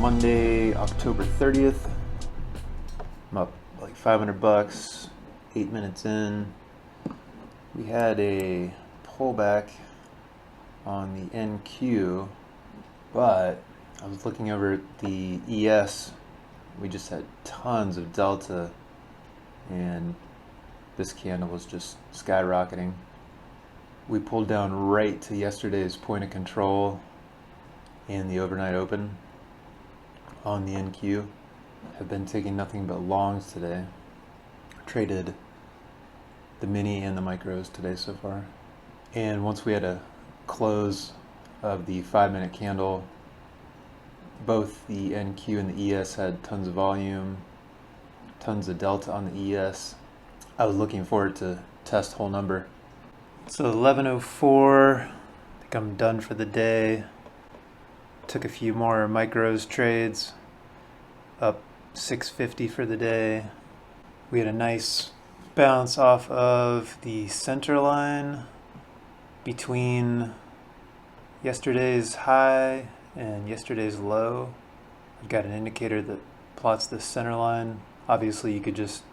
Monday, October 30th. I'm up like 500 bucks, 8 minutes in. We had a pullback on the NQ, but I was looking over at the ES. We just had tons of delta, and this candle was just skyrocketing. We pulled down right to yesterday's point of control in the overnight open on the NQ. Have been taking nothing but longs today. Traded the mini and the micros today so far. And once we had a close of the 5-minute candle, both the NQ and the ES had tons of volume, tons of delta on the ES. I was looking forward to test whole number. So 11:04, I think I'm done for the day. Took a few more micros trades, up 650 for the day. We had a nice bounce off of the center line between yesterday's high and yesterday's low. I've got an indicator that plots the center line. Obviously you could just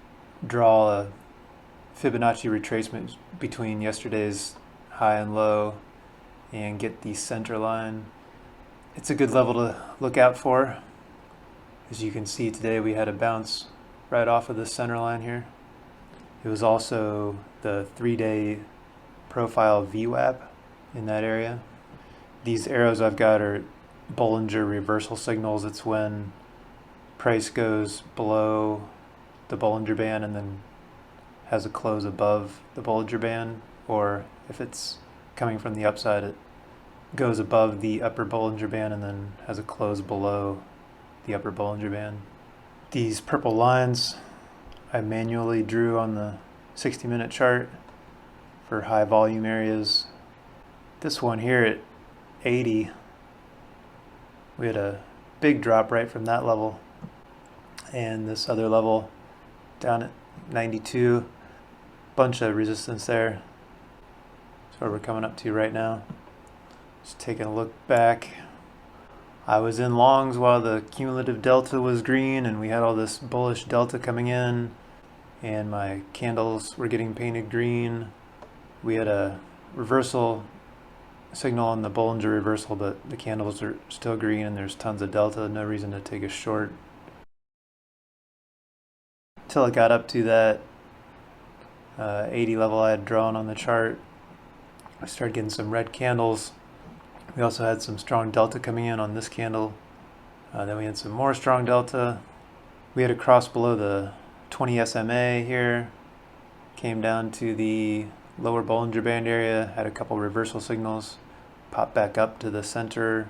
draw a Fibonacci retracement between yesterday's high and low and get the center line. It's a good level to look out for. As you can see today, we had a bounce right off of the center line here. It was also the 3-day profile VWAP in that area. These arrows I've got are Bollinger reversal signals. It's when price goes below the Bollinger Band and then has a close above the Bollinger Band, or if it's coming from the upside, it goes above the upper Bollinger Band and then has a close below the upper Bollinger Band. These purple lines I manually drew on the 60-minute chart for high volume areas. This one here at 80, we had a big drop right from that level, and this other level down at 92, bunch of resistance there. That's where we're coming up to right now. Just taking a look back. I was in longs while the cumulative delta was green and we had all this bullish delta coming in, and my candles were getting painted green. We had a reversal signal on the Bollinger reversal, but the candles are still green and there's tons of delta. No reason to take a short. Until it got up to that 80 level I had drawn on the chart. I started getting some red candles. We also had some strong delta coming in on this candle. Then we had some more strong delta. We had a cross below the 20 SMA here. Came down to the lower Bollinger Band area, had a couple reversal signals, popped back up to the center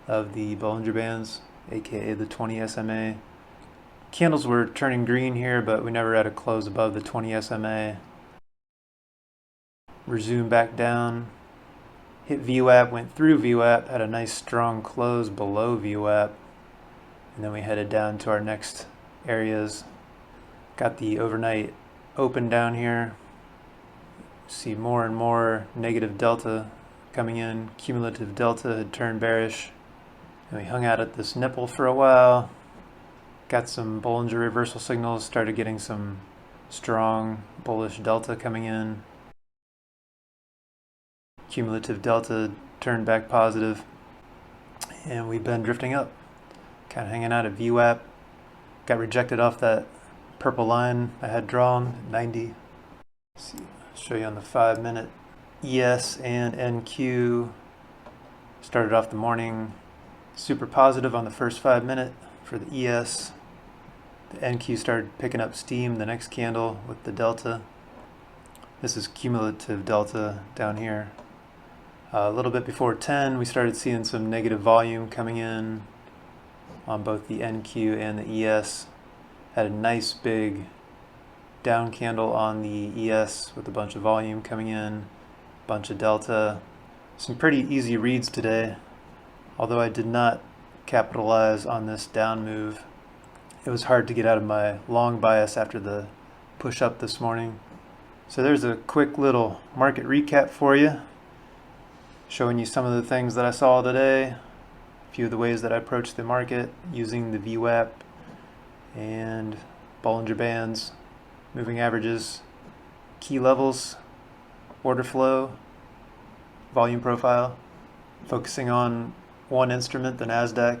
of the Bollinger Bands, aka the 20 SMA. Candles were turning green here, but we never had a close above the 20 SMA. Resume back down. Hit VWAP, went through VWAP, had a nice strong close below VWAP, and then we headed down to our next areas. Got the overnight open down here. See more and more negative delta coming in. Cumulative delta had turned bearish, and we hung out at this nipple for a while. Got some Bollinger reversal signals, started getting some strong bullish delta coming in. Cumulative delta turned back positive, and we've been drifting up, kind of hanging out at VWAP. Got rejected off that purple line I had drawn at 90. Let's see, I'll show you on the 5-minute. ES and NQ started off the morning super positive on the first 5-minute for the ES. The NQ started picking up steam the next candle with the delta. This is cumulative delta down here. A little bit before 10, we started seeing some negative volume coming in on both the NQ and the ES. Had a nice big down candle on the ES with a bunch of volume coming in, bunch of delta. Some pretty easy reads today, although I did not capitalize on this down move. It was hard to get out of my long bias after the push up this morning. So there's a quick little market recap for you, showing you some of the things that I saw today. A few of the ways that I approach the market using the VWAP and Bollinger Bands, moving averages, key levels, order flow, volume profile, focusing on one instrument, the NASDAQ,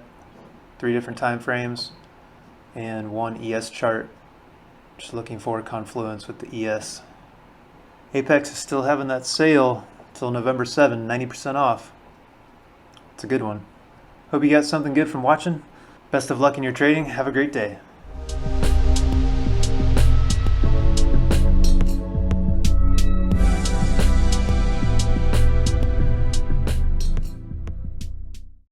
3 different time frames, and one ES chart, just looking for a confluence with the ES. Apex is still having that sale till November 7, 90% off. It's a good one. Hope you got something good from watching. Best of luck in your trading. Have a great day.